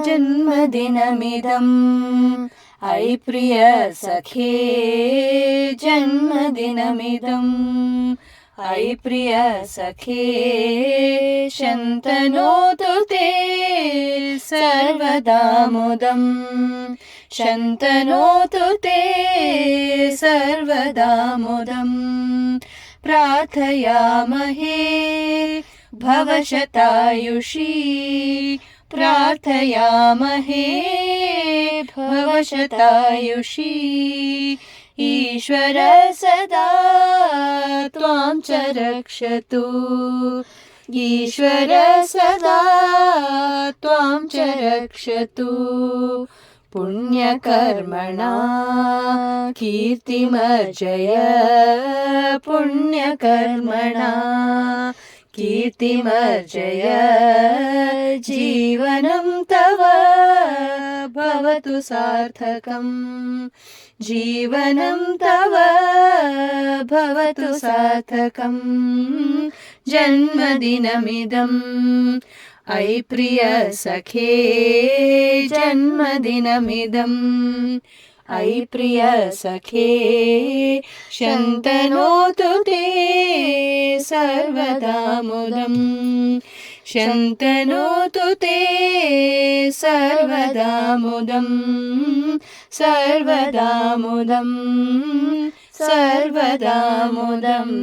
जन्मदिनमिदम् अयि प्रिय सखे जन्मदिनमिदम् अयि प्रिय सखे शन्तनोतु ते सर्वदा मुदम् शन्तनोतु ते सर्वदा मुदम् प्रार्थयामहे भवशतायुषी प्रार्थयामहे भवशतायुषी ईश्वर सदा त्वां च रक्षतु ईश्वर सदा त्वां च रक्षतु पुण्यकर्मणा कीर्तिमर्जय पुण्यकर्मणा कीर्तिमर्जय जीवनं तव भवतु सार्थकम् जीवनं तव भवतु सार्थकम् जन्मदिनमिदम् अयि प्रिय सखे जन्मदिनमिदम् अयि प्रिय सखे शन्तनोतु ते सर्वदा मुदम् शन्तनोतु ते सर्वदा मुदम् सर्वदा मुदम् सर्वदा मुदम्